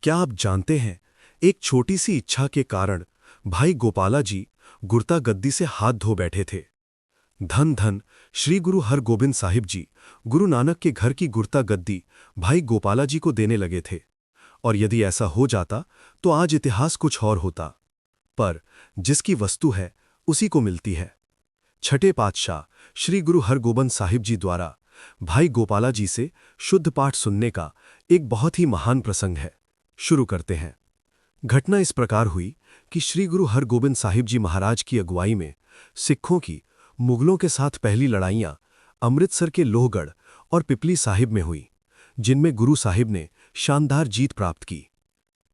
क्या आप जानते हैं, एक छोटी सी इच्छा के कारण भाई गोपाला जी गुरता गद्दी से हाथ धो बैठे थे। धन धन श्री गुरु हरगोबिंद साहिब जी गुरु नानक के घर की गुरता गद्दी भाई गोपाला जी को देने लगे थे। और यदि ऐसा हो जाता तो आज इतिहास कुछ और होता। पर जिसकी वस्तु है उसी को मिलती है। छठे पातशाह श्री गुरु हरगोबिंद साहिब जी द्वारा भाई गोपाला जी से शुद्ध पाठ सुनने का एक बहुत ही महान प्रसंग है। शुरू करते हैं। घटना इस प्रकार हुई कि श्री गुरु हरगोबिंद साहिब जी महाराज की अगुवाई में सिखों की मुगलों के साथ पहली लड़ाइयां अमृतसर के लोहगढ़ और पिपली साहिब में हुई, जिनमें गुरु साहिब ने शानदार जीत प्राप्त की।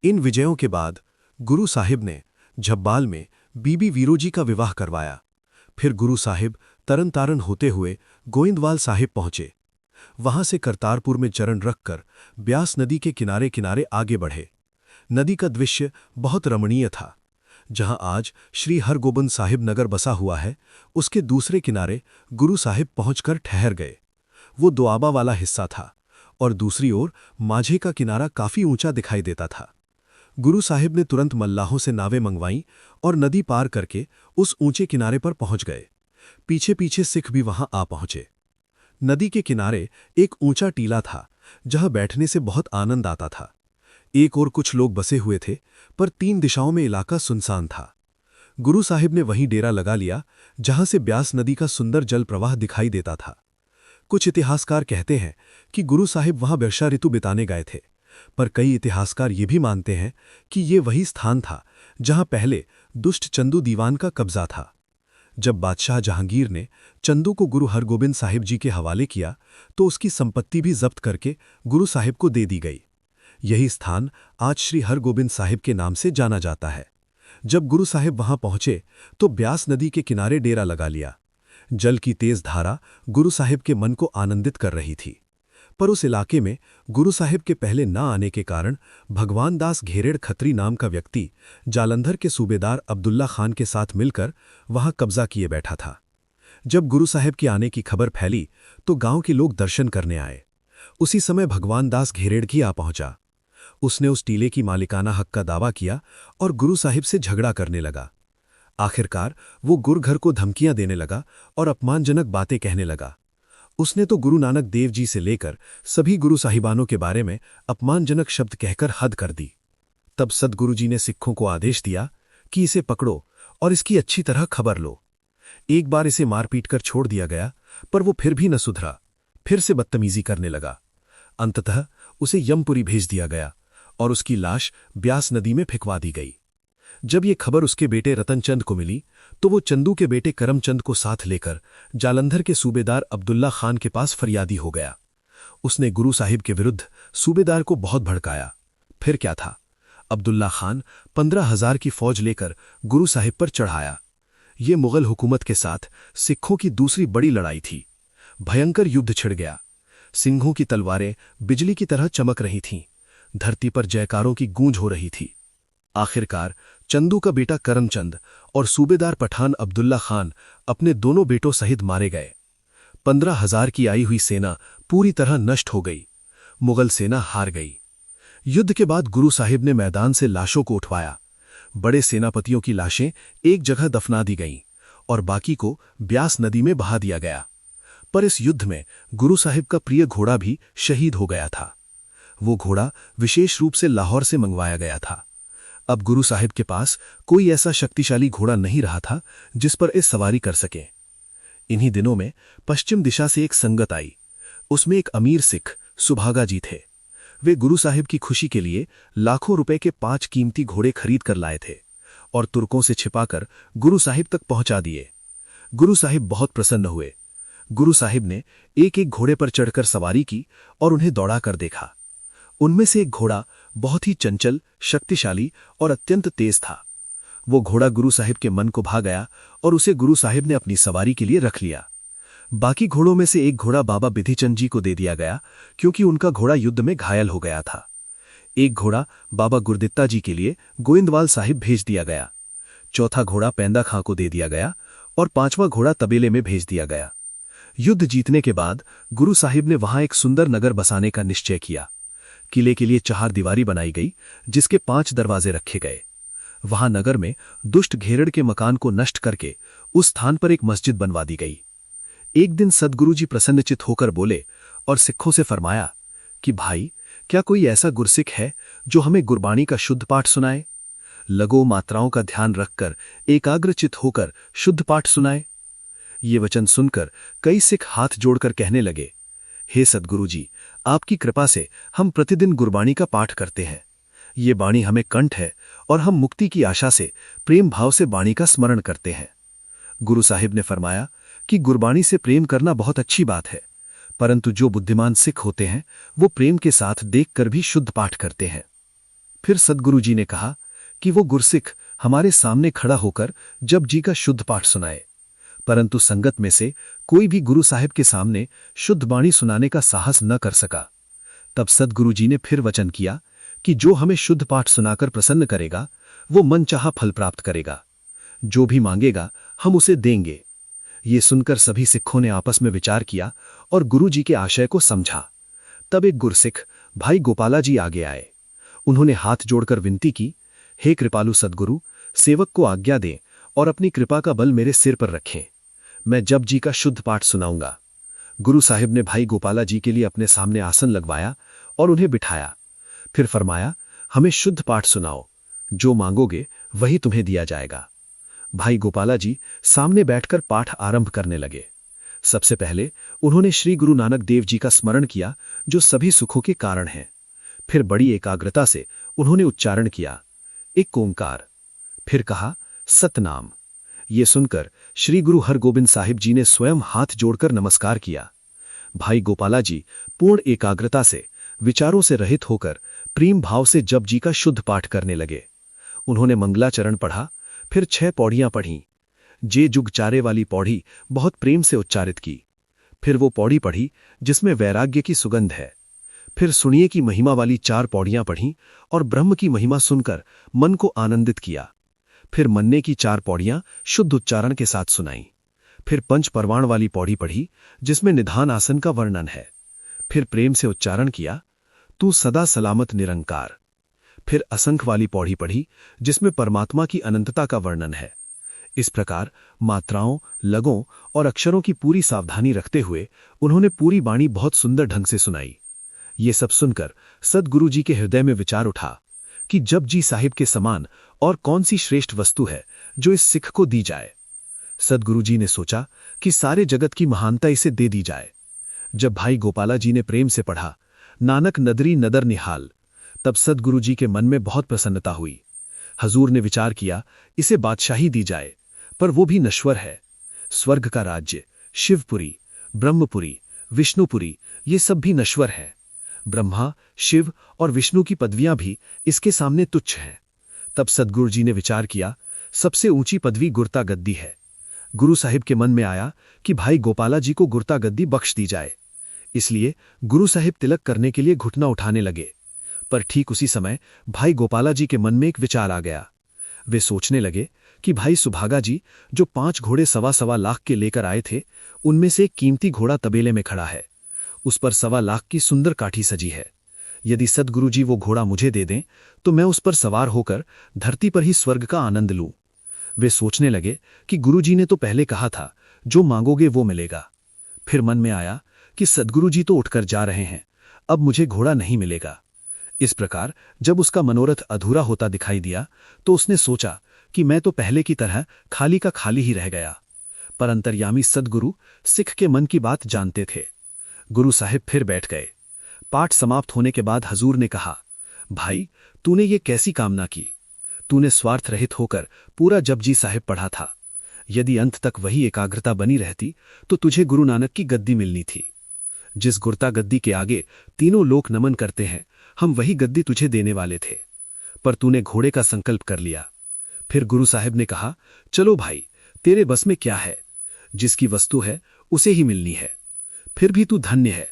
इन विजयों के बाद गुरु साहिब ने झब्बाल में बीबी वीरोजी का विवाह करवाया। फिर गुरु साहिब तरन तारन होते हुए गोइंदवाल साहिब पहुंचे। वहां से करतारपुर में चरण रखकर ब्यास नदी के किनारे किनारे आगे बढ़े। नदी का दृश्य बहुत रमणीय था। जहां आज श्री हरगोबिंद साहिब नगर बसा हुआ है, उसके दूसरे किनारे गुरु साहिब पहुंचकर ठहर गए। वो दोआबा वाला हिस्सा था और दूसरी ओर माझे का किनारा काफी ऊंचा दिखाई देता था। गुरु साहिब ने तुरंत मल्लाहों से नावें मंगवाईं और नदी पार करके उस ऊंचे किनारे पर पहुंच गए। पीछे पीछे सिख भी वहां आ पहुंचे। नदी के किनारे एक ऊंचा टीला था, जहां बैठने से बहुत आनंद आता था। एक ओर कुछ लोग बसे हुए थे, पर तीन दिशाओं में इलाका सुनसान था। गुरु साहिब ने वहीं डेरा लगा लिया, जहां से ब्यास नदी का सुंदर जल प्रवाह दिखाई देता था। कुछ इतिहासकार कहते हैं कि गुरु साहिब वहां वर्षा ऋतु बिताने गए थे, पर कई इतिहासकार ये भी मानते हैं कि ये वही स्थान था जहां पहले दुष्ट चंदू दीवान का कब्जा था। जब बादशाह जहांगीर ने चंदू को गुरु हरगोबिंद साहिब जी के हवाले किया, तो उसकी संपत्ति भी जब्त करके गुरु साहिब को दे दी गई। यही स्थान आज श्री हरगोबिंद साहिब के नाम से जाना जाता है। जब गुरु साहिब वहां पहुंचे तो ब्यास नदी के किनारे डेरा लगा लिया। जल की तेज धारा गुरु साहिब के मन को आनंदित कर रही थी, पर उस इलाके में गुरु साहिब के पहले न आने के कारण भगवान दास घेरेड़ खत्री नाम का व्यक्ति जालंधर के सूबेदार अब्दुल्ला खान के साथ मिलकर वहां कब्जा किए बैठा था। जब गुरु साहिब के आने की खबर फैली तो गांव के लोग दर्शन करने आए। उसी समय भगवान दास घेरेड़ की आ पहुंचा। उसने उस टीले की मालिकाना हक का दावा किया और गुरु साहिब से झगड़ा करने लगा। आखिरकार वो गुरघर को धमकियां देने लगा और अपमानजनक बातें कहने लगा। उसने तो गुरु नानक देव जी से लेकर सभी गुरु साहिबानों के बारे में अपमानजनक शब्द कहकर हद कर दी। तब सद्गुरु जी ने सिखों को आदेश दिया कि इसे पकड़ो और इसकी अच्छी तरह खबर लो। एक बार इसे मारपीट कर छोड़ दिया गया, पर वो फिर भी न सुधरा, फिर से बदतमीजी करने लगा। अंततः उसे यमपुरी भेज दिया गया और उसकी लाश ब्यास नदी में फेंकवा दी गई। जब ये खबर उसके बेटे रतनचंद को मिली तो वो चंदू के बेटे करमचंद को साथ लेकर जालंधर के सूबेदार अब्दुल्ला खान के पास फरियादी हो गया। उसने गुरु साहिब के विरुद्ध सूबेदार को बहुत भड़काया। फिर क्या था, अब्दुल्ला खान 15,000 की फौज लेकर गुरु साहिब पर चढ़ाया। ये मुगल हुकूमत के साथ सिखों की दूसरी बड़ी लड़ाई थी। भयंकर युद्ध छिड़ गया। सिंहों की तलवारें बिजली की तरह चमक रही थीं। धरती पर जयकारों की गूंज हो रही थी। आखिरकार चंदू का बेटा करमचंद और सूबेदार पठान अब्दुल्ला खान अपने दोनों बेटों सहित मारे गए। 15,000 की आई हुई सेना पूरी तरह नष्ट हो गई। मुगल सेना हार गई। युद्ध के बाद गुरु साहिब ने मैदान से लाशों को उठवाया। बड़े सेनापतियों की लाशें एक जगह दफना दी गईं और बाकी को ब्यास नदी में बहा दिया गया। पर इस युद्ध में गुरु साहिब का प्रिय घोड़ा भी शहीद हो गया था। वो घोड़ा विशेष रूप से लाहौर से मंगवाया गया था। अब गुरु साहिब के पास कोई ऐसा शक्तिशाली घोड़ा नहीं रहा था जिस पर इस सवारी कर सके। इन्हीं दिनों में पश्चिम दिशा से एक संगत आई। उसमें एक अमीर सिख सुभागा जी थे। वे गुरु साहिब की खुशी के लिए लाखों रुपए के 5 कीमती घोड़े खरीद कर लाए थे और तुर्कों से छिपाकर गुरु साहिब तक पहुंचा दिए। गुरु साहिब बहुत प्रसन्न हुए। गुरु साहिब ने एक एक घोड़े पर चढ़कर सवारी की और उन्हें दौड़ा कर देखा। उनमें से एक घोड़ा बहुत ही चंचल, शक्तिशाली और अत्यंत तेज था। वो घोड़ा गुरु साहिब के मन को भा गया और उसे गुरु साहिब ने अपनी सवारी के लिए रख लिया। बाकी घोड़ों में से एक घोड़ा बाबा बिधिचंद जी को दे दिया गया, क्योंकि उनका घोड़ा युद्ध में घायल हो गया था। एक घोड़ा बाबा गुरदित्ता जी के लिए गोइंदवाल साहिब भेज दिया गया। चौथा घोड़ा पैंदा खां को दे दिया गया और 5वां घोड़ा तबेले में भेज दिया गया। युद्ध जीतने के बाद गुरु साहिब ने वहां एक सुंदर नगर बसाने का निश्चय किया। किले के लिए चहारदीवारी बनाई गई, जिसके 5 दरवाजे रखे गए। वहां नगर में दुष्ट घेरड़ के मकान को नष्ट करके उस स्थान पर एक मस्जिद बनवा दी गई। एक दिन सद्गुरु जी प्रसन्नचित होकर बोले और सिखों से फरमाया कि भाई, क्या कोई ऐसा गुरसिख है जो हमें गुरबाणी का शुद्ध पाठ सुनाए? लगो मात्राओं का ध्यान रखकर एकाग्रचित होकर शुद्ध पाठ सुनाए। ये वचन सुनकर कई सिख हाथ जोड़कर कहने लगे, हे सद्गुरु जी, आपकी कृपा से हम प्रतिदिन गुरबाणी का पाठ करते हैं। ये बाणी हमें कंठ है और हम मुक्ति की आशा से प्रेम भाव से बाणी का स्मरण करते हैं। गुरु साहिब ने फरमाया कि गुरबाणी से प्रेम करना बहुत अच्छी बात है, परंतु जो बुद्धिमान सिख होते हैं वो प्रेम के साथ देखकर भी शुद्ध पाठ करते हैं। फिर सद्गुरु जी ने कहा कि वो गुरसिख हमारे सामने खड़ा होकर जप जी का शुद्ध पाठ सुनाए, परंतु संगत में से कोई भी गुरु साहिब के सामने शुद्ध बाणी सुनाने का साहस न कर सका। तब सद्गुरु जी ने फिर वचन किया कि जो हमें शुद्ध पाठ सुनाकर प्रसन्न करेगा वो मनचाहा फल प्राप्त करेगा। जो भी मांगेगा हम उसे देंगे। ये सुनकर सभी सिखों ने आपस में विचार किया और गुरु जी के आशय को समझा। तब एक गुरसिख भाई गोपाला जी आगे आए। उन्होंने हाथ जोड़कर विनती की, हे कृपालु सद्गुरु, सेवक को आज्ञा दें और अपनी कृपा का बल मेरे सिर पर रखें। मैं जप जी का शुद्ध पाठ सुनाऊंगा। गुरु साहिब ने भाई गोपाला जी के लिए अपने सामने आसन लगवाया और उन्हें बिठाया। फिर फरमाया, हमें शुद्ध पाठ सुनाओ, जो मांगोगे वही तुम्हें दिया जाएगा। भाई गोपाला जी सामने बैठकर पाठ आरंभ करने लगे। सबसे पहले उन्होंने श्री गुरु नानक देव जी का स्मरण किया, जो सभी सुखों के कारण हैं। फिर बड़ी एकाग्रता से उन्होंने उच्चारण किया, एक ओंकार। फिर कहा, सतनाम। ये सुनकर श्री गुरु हरगोबिंद साहिब जी ने स्वयं हाथ जोड़कर नमस्कार किया। भाई गोपाला जी पूर्ण एकाग्रता से, विचारों से रहित होकर प्रेम भाव से जप जी का शुद्ध पाठ करने लगे। उन्होंने मंगलाचरण पढ़ा, फिर 6 पौड़ियां पढ़ीं। जे जुग चारे वाली पौड़ी बहुत प्रेम से उच्चारित की। फिर वो पौड़ी पढ़ी जिसमें वैराग्य की सुगंध है। फिर सुनिए की महिमा वाली 4 पौड़ियां पढ़ीं और ब्रह्म की महिमा सुनकर मन को आनंदित किया। फिर मन्ने की 4 पौड़ियां शुद्ध उच्चारण के साथ सुनाई। फिर 5 परवाण वाली पौड़ी पढ़ी जिसमें निधान आसन का वर्णन है। फिर प्रेम से उच्चारण किया, तू सदा सलामत निरंकार। फिर असंख्य वाली पौड़ी पढ़ी जिसमें परमात्मा की अनंतता का वर्णन है। इस प्रकार मात्राओं, लगों और अक्षरों की पूरी सावधानी रखते हुए उन्होंने पूरी बाणी बहुत सुंदर ढंग से सुनाई। ये सब सुनकर सद्गुरु जी के हृदय में विचार उठा कि जप जी साहिब के समान और कौन सी श्रेष्ठ वस्तु है जो इस सिख को दी जाए। सद्गुरु जी ने सोचा कि सारे जगत की महानता इसे दे दी जाए। जब भाई गोपाला जी ने प्रेम से पढ़ा, नानक नदरी नदर निहाल, तब सद्गुरु जी के मन में बहुत प्रसन्नता हुई। हजूर ने विचार किया, इसे बादशाही दी जाए, पर वो भी नश्वर है। स्वर्ग का राज्य, शिवपुरी, ब्रह्मपुरी, विष्णुपुरी, ये सब भी नश्वर है। ब्रह्मा, शिव और विष्णु की पदवियां भी इसके सामने तुच्छ हैं। तब सद्गुरु जी ने विचार किया, सबसे ऊंची पदवी गुरता गद्दी है। गुरु साहिब के मन में आया कि भाई गोपाला जी को गुरता गद्दी बख्श दी जाए। इसलिए गुरु साहिब तिलक करने के लिए घुटना उठाने लगे। पर ठीक उसी समय भाई गोपाला जी के मन में एक विचार आ गया। वे सोचने लगे कि भाई सुभागा जी जो 5 घोड़े 1.25 लाख के लेकर आए थे, उनमें से एक कीमती घोड़ा तबेले में खड़ा है। उस पर 1.25 लाख की सुंदर काठी सजी है। यदि सद्गुरु जी वो घोड़ा मुझे दे दें तो मैं उस पर सवार होकर धरती पर ही स्वर्ग का आनंद लूं। वे सोचने लगे कि गुरु जी ने तो पहले कहा था, जो मांगोगे वो मिलेगा। फिर मन में आया कि सद्गुरु जी तो उठकर जा रहे हैं, अब मुझे घोड़ा नहीं मिलेगा। इस प्रकार जब उसका मनोरथ अधूरा होता दिखाई दिया तो उसने सोचा कि मैं तो पहले की तरह खाली का खाली ही रह गया। पर अंतर्यामी सद्गुरु सिख के मन की बात जानते थे। गुरु साहिब फिर बैठ गए। पाठ समाप्त होने के बाद हजूर ने कहा, भाई तूने ये कैसी कामना की? तूने स्वार्थ रहित होकर पूरा जपजी साहिब पढ़ा था। यदि अंत तक वही एकाग्रता बनी रहती तो तुझे गुरु नानक की गद्दी मिलनी थी। जिस गुरता गद्दी के आगे तीनों लोक नमन करते हैं, हम वही गद्दी तुझे देने वाले थे, पर तूने घोड़े का संकल्प कर लिया। फिर गुरु साहिब ने कहा, चलो भाई, तेरे बस में क्या है, जिसकी वस्तु है उसे ही मिलनी है। फिर भी तू धन्य है,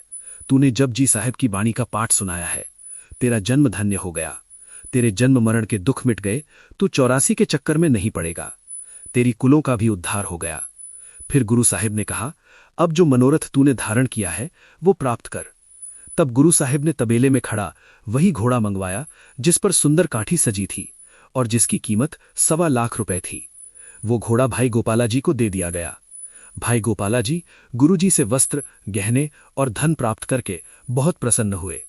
तूने जपजी साहिब की बाणी का पाठ सुनाया है। तेरा जन्म धन्य हो गया। तेरे जन्म मरण के दुख मिट गए। तू 84 के चक्कर में नहीं पड़ेगा। तेरी कुलों का भी उद्धार हो गया। फिर गुरु साहिब ने कहा, अब जो मनोरथ तूने धारण किया है वो प्राप्त कर। तब गुरु साहिब ने तबेले में खड़ा वही घोड़ा मंगवाया जिस पर सुंदर काठी सजी थी और जिसकी कीमत 1.25 लाख रुपए थी। वो घोड़ा भाई गोपाला जी को दे दिया गया। भाई गोपाला जी गुरुजी से वस्त्र, गहने और धन प्राप्त करके बहुत प्रसन्न हुए,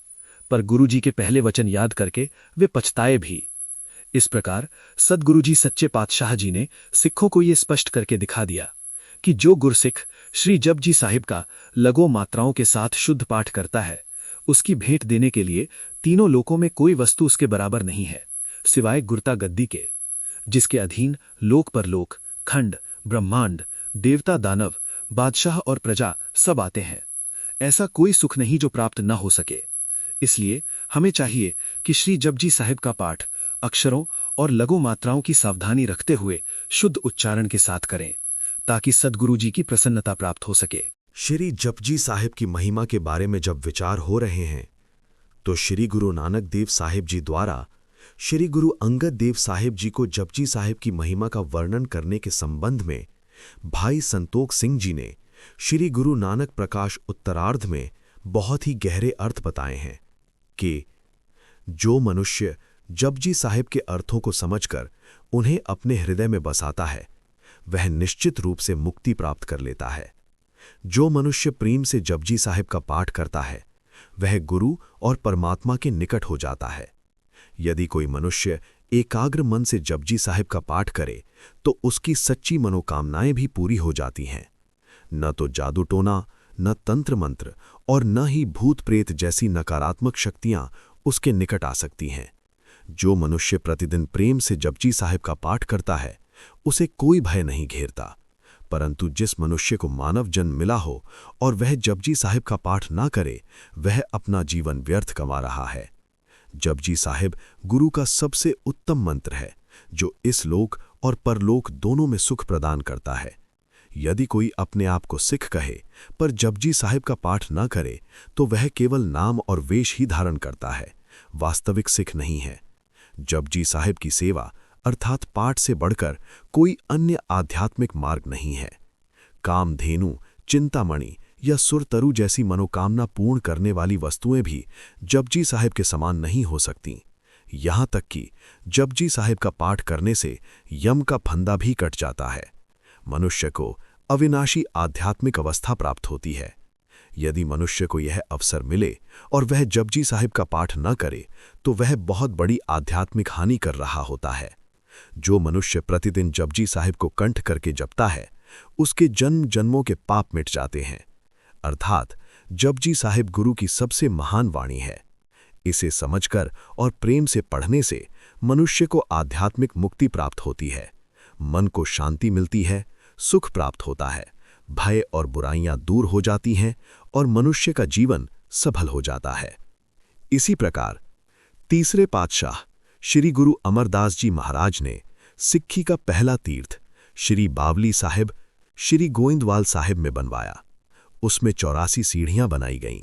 पर गुरुजी के पहले वचन याद करके वे पछताए भी। इस प्रकार सद्गुरुजी सच्चे पातशाह जी ने सिखों को ये स्पष्ट करके दिखा दिया कि जो गुरसिख श्री जपजी साहिब का लगो मात्राओं के साथ शुद्ध पाठ करता है, उसकी भेंट देने के लिए तीनों लोकों में कोई वस्तु उसके बराबर नहीं है, सिवाय गुरता गद्दी के, जिसके अधीन लोक परलोक, खंड, ब्रह्मांड, देवता, दानव, बादशाह और प्रजा सब आते हैं। ऐसा कोई सुख नहीं जो प्राप्त न हो सके। इसलिए हमें चाहिए कि श्री जपजी साहिब का पाठ अक्षरों और लघु मात्राओं की सावधानी रखते हुए शुद्ध उच्चारण के साथ करें, ताकि सद्गुरु जी की प्रसन्नता प्राप्त हो सके। श्री जपजी साहिब की महिमा के बारे में जब विचार हो रहे हैं, तो श्री गुरु नानक देव साहिब जी द्वारा श्री गुरु अंगद देव साहिब जी को जपजी साहिब की महिमा का वर्णन करने के संबंध में भाई संतोख सिंह जी ने श्री गुरु नानक प्रकाश उत्तरार्ध में बहुत ही गहरे अर्थ बताए हैं कि जो मनुष्य जपजी साहिब के अर्थों को समझकर उन्हें अपने हृदय में बसाता है, वह निश्चित रूप से मुक्ति प्राप्त कर लेता है। जो मनुष्य प्रेम से जपजी साहिब का पाठ करता है, वह गुरु और परमात्मा के निकट हो जाता है। यदि कोई मनुष्य एकाग्र मन से जपजी साहिब का पाठ करे, तो उसकी सच्ची मनोकामनाएं भी पूरी हो जाती हैं। न तो जादू टोना, न तंत्र मंत्र और न ही भूत प्रेत जैसी नकारात्मक शक्तियां उसके निकट आ सकती हैं। जो मनुष्य प्रतिदिन प्रेम से जपजी साहिब का पाठ करता है, उसे कोई भय नहीं घेरता। परंतु जिस मनुष्य को मानव जन्म मिला हो और वह जपजी साहिब का पाठ ना करे, वह अपना जीवन व्यर्थ कमा रहा है। जपजी साहिब गुरु का सबसे उत्तम मंत्र है, जो इस लोक और परलोक दोनों में सुख प्रदान करता है। यदि कोई अपने आप को सिख कहे पर जपजी साहिब का पाठ ना करे, तो वह केवल नाम और वेश ही धारण करता है, वास्तविक सिख नहीं है। जपजी साहिब की सेवा अर्थात पाठ से बढ़कर कोई अन्य आध्यात्मिक मार्ग नहीं है। कामधेनु, चिंतामणि या सुरतरु जैसी मनोकामना पूर्ण करने वाली वस्तुएं भी जपजी साहिब के समान नहीं हो सकती। यहां तक कि जपजी साहिब का पाठ करने से यम का फंदा भी कट जाता है। मनुष्य को अविनाशी आध्यात्मिक अवस्था प्राप्त होती है। यदि मनुष्य को यह अवसर मिले और वह जपजी साहिब का पाठ न करे, तो वह बहुत बड़ी आध्यात्मिक हानि कर रहा होता है। जो मनुष्य प्रतिदिन जपजी साहिब को कंठ करके जपता है, उसके जन्म जन्मों के पाप मिट जाते हैं। अर्थात जपजी साहिब गुरु की सबसे महान वाणी है। इसे समझकर और प्रेम से पढ़ने से मनुष्य को आध्यात्मिक मुक्ति प्राप्त होती है, मन को शांति मिलती है, सुख प्राप्त होता है, भय और बुराइयां दूर हो जाती हैं और मनुष्य का जीवन सफल हो जाता है। इसी प्रकार तीसरे पातशाह श्री गुरु अमरदास जी महाराज ने सिक्खी का पहला तीर्थ श्री बावली साहिब श्री गोइंदवाल साहिब में बनवाया। उसमें 84 सीढ़ियां बनाई गईं।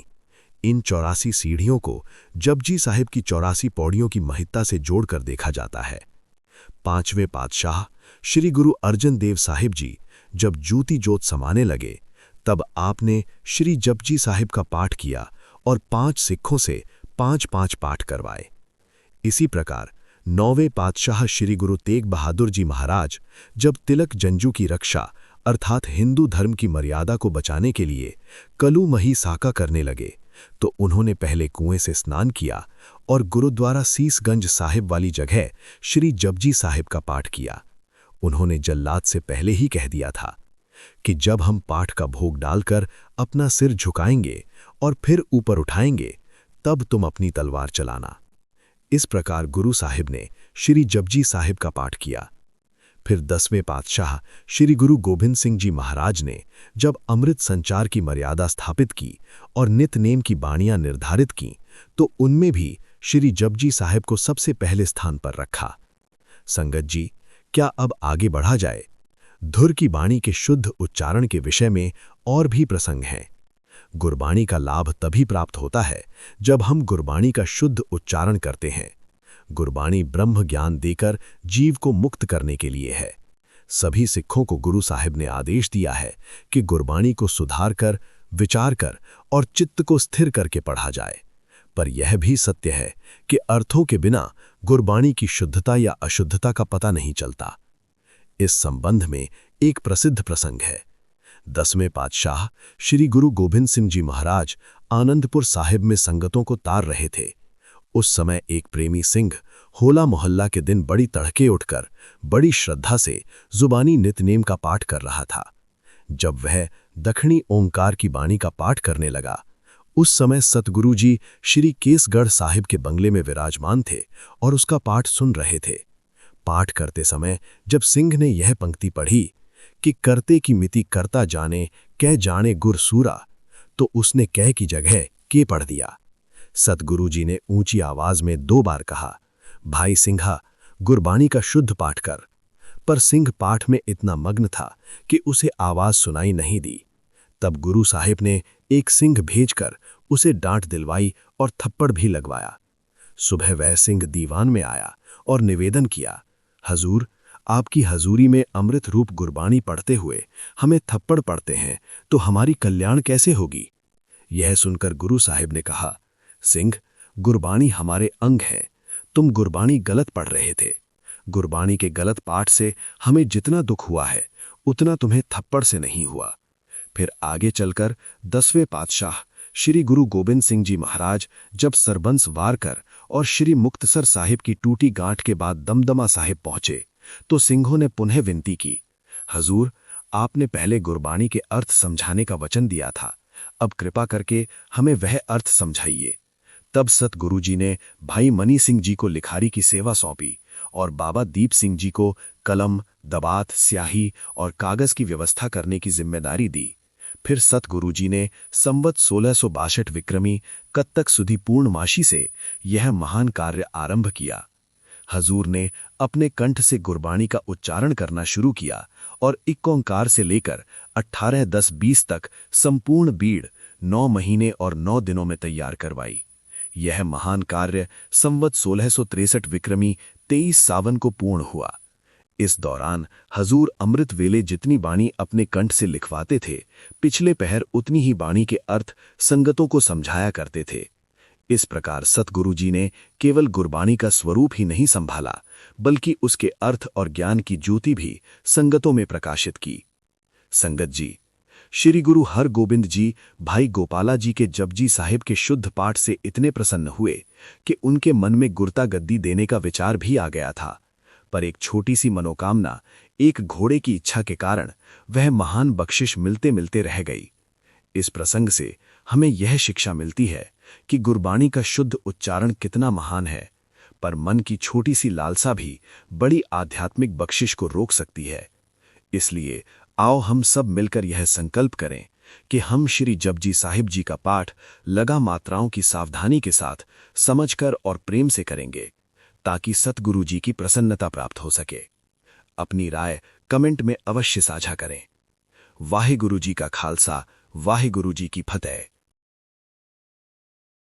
इन 84 सीढ़ियों को जपजी साहिब की 84 पौड़ियों की महत्ता से जोड़कर देखा जाता है। पांचवें पातशाह श्री गुरु अर्जन देव साहिब जी जब ज्योति जोत समाने लगे, तब आपने श्री जपजी साहिब का पाठ किया और 5 सिखों से 5-5 पाठ करवाए। इसी प्रकार 9वें पातशाह श्री गुरु तेग बहादुर जी महाराज जब तिलक जंजू की रक्षा अर्थात हिंदू धर्म की मर्यादा को बचाने के लिए कलू मही साका करने लगे, तो उन्होंने पहले कुएं से स्नान किया और गुरुद्वारा सीसगंज साहिब वाली जगह श्री जपजी साहिब का पाठ किया। उन्होंने जल्लाद से पहले ही कह दिया था कि जब हम पाठ का भोग डालकर अपना सिर झुकाएंगे और फिर ऊपर उठाएंगे, तब तुम अपनी तलवार चलाना। इस प्रकार गुरु साहिब ने श्री जपजी साहिब का पाठ किया। फिर 10वें पातशाह श्री गुरु गोबिंद सिंह जी महाराज ने जब अमृत संचार की मर्यादा स्थापित की और नित नेम की बाणियां निर्धारित की, तो उनमें भी श्री जपजी साहिब को सबसे पहले स्थान पर रखा। संगत जी, क्या अब आगे बढ़ा जाए? धुर की बाणी के शुद्ध उच्चारण के विषय में और भी प्रसंग हैं। गुरबाणी का लाभ तभी प्राप्त होता है जब हम गुरबाणी का शुद्ध उच्चारण करते हैं। गुरबाणी ब्रह्म ज्ञान देकर जीव को मुक्त करने के लिए है। सभी सिखों को गुरु साहिब ने आदेश दिया है कि गुरबाणी को सुधार कर विचार कर और चित्त को स्थिर करके पढ़ा जाए। पर यह भी सत्य है कि अर्थों के बिना गुरबाणी की शुद्धता या अशुद्धता का पता नहीं चलता। इस संबंध में एक प्रसिद्ध प्रसंग है। 10वें पातशाह श्री गुरु गोबिंद सिंह जी महाराज आनंदपुर साहिब में संगतों को तार रहे थे। उस समय एक प्रेमी सिंह होला मोहल्ला के दिन बड़ी तड़के उठकर बड़ी श्रद्धा से जुबानी नितनेम का पाठ कर रहा था। जब वह दक्षिणी ओंकार की बाणी का पाठ करने लगा, उस समय सतगुरु जी श्री केसगढ़ साहिब के बंगले में विराजमान थे और उसका पाठ सुन रहे थे। पाठ करते समय जब सिंह ने यह पंक्ति पढ़ी कि करते की मिति करता जाने कै जाने गुर सूरा, तो उसने कै की जगह के पढ़ दिया। सतगुरु जी ने ऊंची आवाज में 2 बार कहा, भाई सिंहा, गुरबाणी का शुद्ध पाठ कर। पर सिंह पाठ में इतना मग्न था कि उसे आवाज सुनाई नहीं दी। तब गुरु साहिब ने एक सिंह भेजकर उसे डांट दिलवाई और थप्पड़ भी लगवाया। सुबह वह सिंह दीवान में आया और निवेदन किया, हजूर, आपकी हजूरी में अमृत रूप गुरबाणी पढ़ते हुए हमें थप्पड़ पड़ते हैं तो हमारी कल्याण कैसे होगी। यह सुनकर गुरु साहिब ने कहा, सिंह, गुरबाणी हमारे अंग है, तुम गुरबाणी गलत पढ़ रहे थे। गुरबाणी के गलत पाठ से हमें जितना दुख हुआ है उतना तुम्हें थप्पड़ से नहीं हुआ। फिर आगे चलकर 10वें पातशाह श्री गुरु गोबिंद सिंह जी महाराज जब सरबंस वार कर और श्री मुक्तसर साहिब की टूटी गांठ के बाद दमदमा साहिब पहुंचे तो सिंहों ने पुनः विनती की, हजूर, आपने पहले गुरबाणी के अर्थ समझाने का वचन दिया था, अब कृपा करके हमें वह अर्थ समझाइए। तब सतगुरु जी ने भाई मनी सिंह जी को लिखारी की सेवा सौंपी और बाबा दीप सिंह जी को कलम, दबात, स्याही और कागज की व्यवस्था करने की जिम्मेदारी दी। फिर सतगुरु जी ने संवत 1662 विक्रमी कत्तक सुधी पूर्णमासी से यह महान कार्य आरंभ किया। हजूर ने अपने कंठ से गुरबाणी का उच्चारण करना शुरू किया और 1 ओंकार से लेकर 18-10-20 तक संपूर्ण बीड़ 9 महीने और 9 दिनों में तैयार करवाई। यह महान कार्य संवत 1663 विक्रमी 23 सावन को पूर्ण हुआ। इस दौरान हजूर अमृत वेले जितनी बाणी अपने कंठ से लिखवाते थे, पिछले पहर उतनी ही बाणी के अर्थ संगतों को समझाया करते थे। इस प्रकार सतगुरु जी ने केवल गुरबाणी का स्वरूप ही नहीं संभाला, बल्कि उसके अर्थ और ज्ञान की ज्योति भी संगतों में प्रकाशित की। संगत जी, श्री गुरु हरगोबिंद जी भाई गोपाला जी के जपजी साहिब के शुद्ध पाठ से इतने प्रसन्न हुए कि उनके मन में गुरता गद्दी देने का विचार भी आ गया था। पर एक छोटी सी मनोकामना, एक घोड़े की इच्छा के कारण वह महान बख्शिश मिलते मिलते रह गई। इस प्रसंग से हमें यह शिक्षा मिलती है कि गुरबाणी का शुद्ध उच्चारण कितना महान है, पर मन की छोटी सी लालसा भी बड़ी आध्यात्मिक बख्शिश को रोक सकती है। इसलिए आओ हम सब मिलकर यह संकल्प करें कि हम श्री जपजी साहिब जी का पाठ लगा मात्राओं की सावधानी के साथ समझकर और प्रेम से करेंगे, ताकि सतगुरु जी की प्रसन्नता प्राप्त हो सके। अपनी राय कमेंट में अवश्य साझा करें। वाहे गुरु जी का खालसा, वाहे गुरु जी की फतेह।